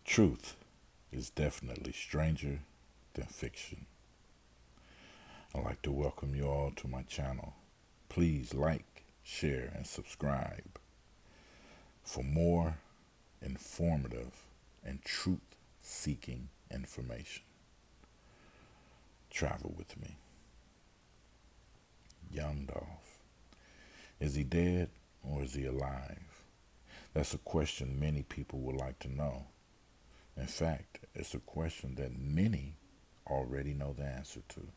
Truth is definitely stranger than fiction. I'd like to welcome you all to my channel. Please like, share, and subscribe for more informative and truth seeking information. Travel with me. Young Dolph. Is he dead or is he alive? That's a question many people would like to know. In fact, it's a question that many already know the answer to.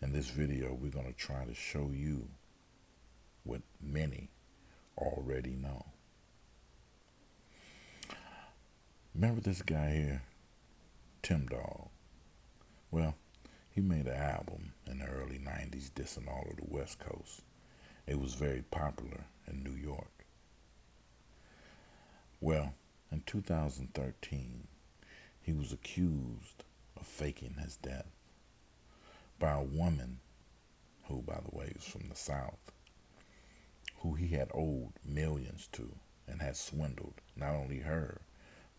In this video, we're going to try to show you what many already know. Remember this guy here, Tim Dog? Well, he made an album in the early 90s dissing all of the West Coast. It was very popular in New York. Well, in 2013, he was accused of faking his death by a woman who, by the way, was from the South, who he had owed millions to and had swindled not only her,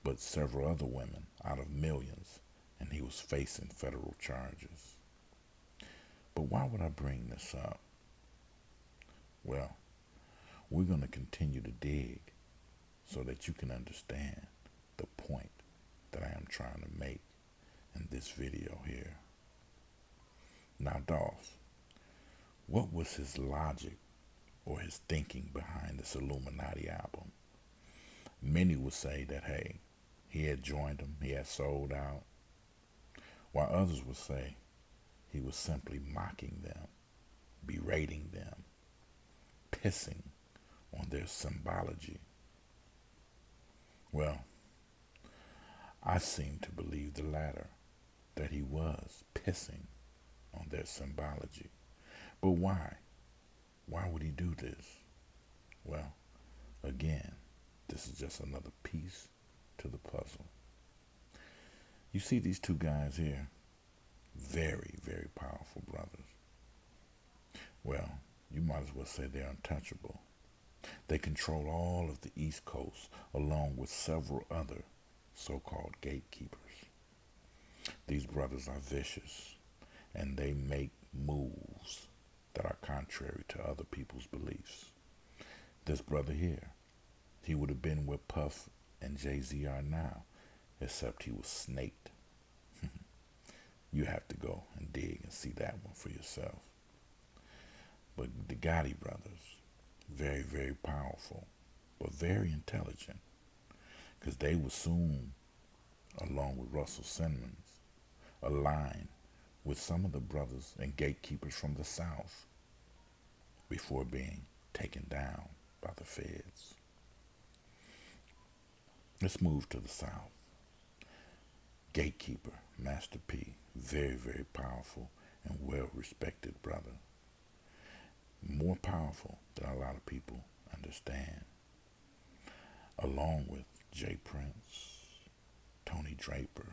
but several other women out of millions, and he was facing federal charges. But why would I bring this up? Well, we're going to continue to dig so that you can understand the point that I am trying to make in this video here. Now, Dolph, what was his logic or his thinking behind this Illuminati album? Many would say that, hey, he had joined them, he had sold out, while others would say he was simply mocking them, berating them, pissing on their symbology. Well, I seem to believe the latter, that he was pissing on their symbology. But why? Why would he do this? Well, again, this is just another piece to the puzzle. You see these two guys here? Very, very powerful brothers. Well, you might as well say they're untouchable. They control all of the East Coast along with several other so-called gatekeepers. These brothers are vicious and they make moves that are contrary to other people's beliefs. This brother here, he would have been where Puff and Jay-Z are now, except he was snaked. You have to go and dig and see that one for yourself. But the Gotti brothers, very, very powerful, but very intelligent, because they would soon, along with Russell Simmons, align with some of the brothers and gatekeepers from the South before being taken down by the feds. Let's move to the South. Gatekeeper, Master P, very, very powerful and well-respected brother. More powerful than a lot of people understand. Along with Jay Prince, Tony Draper,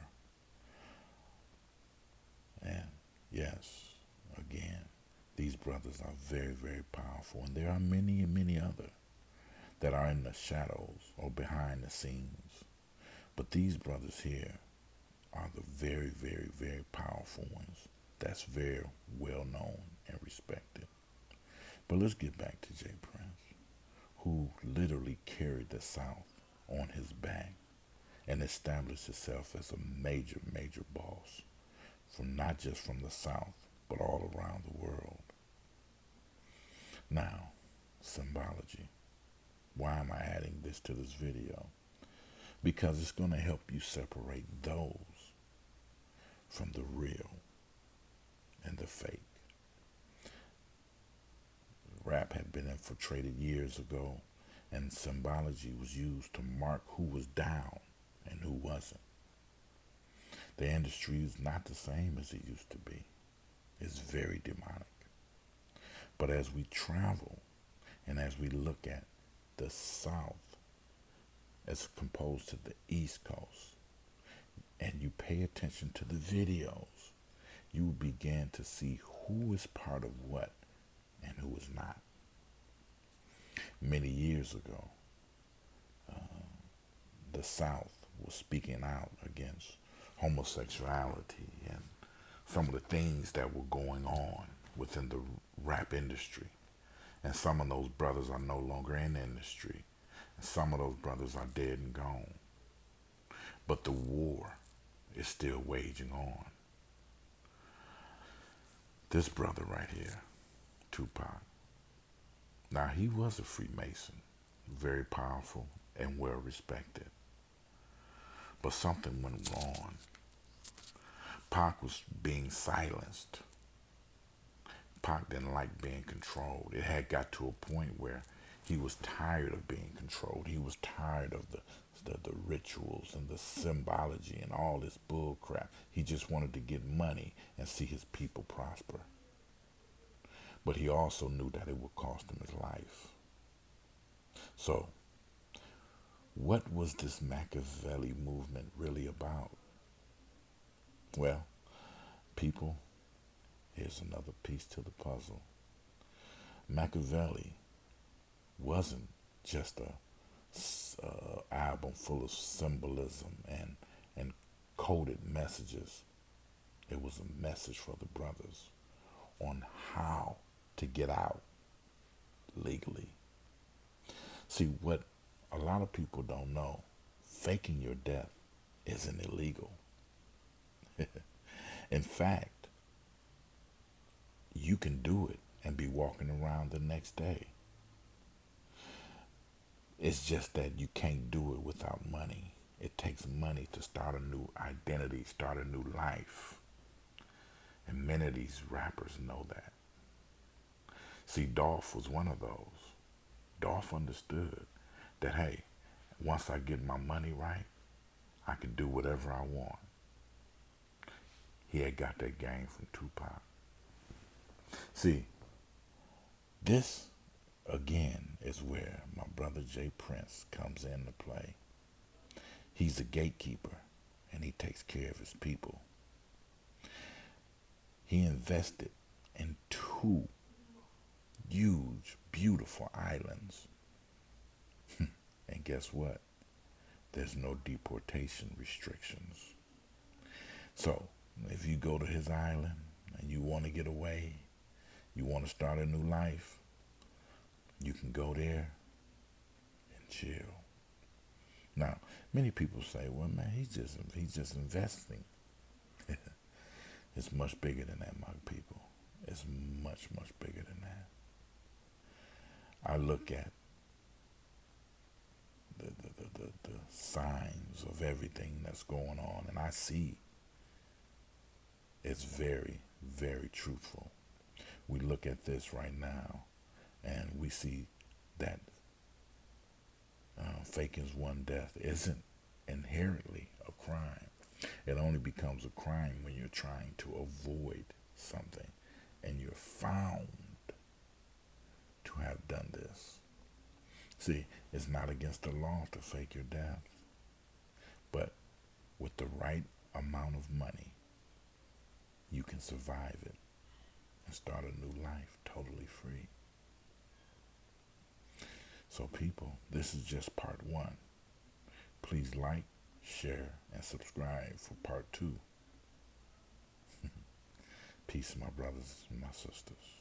and yes, again, these brothers are very, very powerful, and there are many and many others that are in the shadows or behind the scenes. But these brothers here are the very, very, very powerful ones. That's very well known and respected. But let's get back to Jay Prince, who literally carried the South on his back and established himself as a major, major boss, from not just from the South, but all around the world. Now, symbology. Why am I adding this to this video? Because it's going to help you separate those from the real and the fake. Rap had been infiltrated years ago, and symbology was used to mark who was down and who wasn't. The industry is not the same as it used to be. It's very demonic. But as we travel and as we look at the South as composed to the East Coast, and you pay attention to the videos, you will begin to see who is part of what and who is not. Many years ago, the South was speaking out against homosexuality and some of the things that were going on within the rap industry. And some of those brothers are no longer in the industry. And some of those brothers are dead and gone. But the war is still waging on. This brother right here, Tupac, now he was a Freemason, very powerful and well respected. But something went wrong. Pac was being silenced. Pac didn't like being controlled. It had got to a point where he was tired of being controlled. He was tired of the rituals and the symbology and all this bull crap. He just wanted to get money and see his people prosper. But he also knew that it would cost him his life. So, what was this Machiavelli movement really about? Well, people, here's another piece to the puzzle. Machiavelli wasn't just a album full of symbolism and coded messages. It was a message for the brothers on how to get out legally. See, what a lot of people don't know, faking your death isn't illegal. In fact, you can do it and be walking around the next day. It's just that you can't do it without money. It takes money to start a new identity, start a new life. And many of these rappers know that. See, Dolph was one of those. Dolph understood that, hey, once I get my money right, I can do whatever I want. He had got that game from Tupac. See, this, again, is where my brother Jay Prince comes into play. He's a gatekeeper, and he takes care of his people. He invested in 2 huge, beautiful islands. And guess what? There's no deportation restrictions. So, if you go to his island and you want to get away, you want to start a new life, you can go there and chill. Now, many people say, well, man, he's just investing. It's much bigger than that, my people. It's much, much bigger than that. I look at the signs of everything that's going on, and I see it's very, very truthful. We look at this right now, and we see that faking one death isn't inherently a crime. It only becomes a crime when you're trying to avoid something and you're found to have done this. See, it's not against the law to fake your death, but with the right amount of money, you can survive it and start a new life totally free. So people, this is just part 1. Please like, share, and subscribe for part 2. Peace, my brothers and my sisters.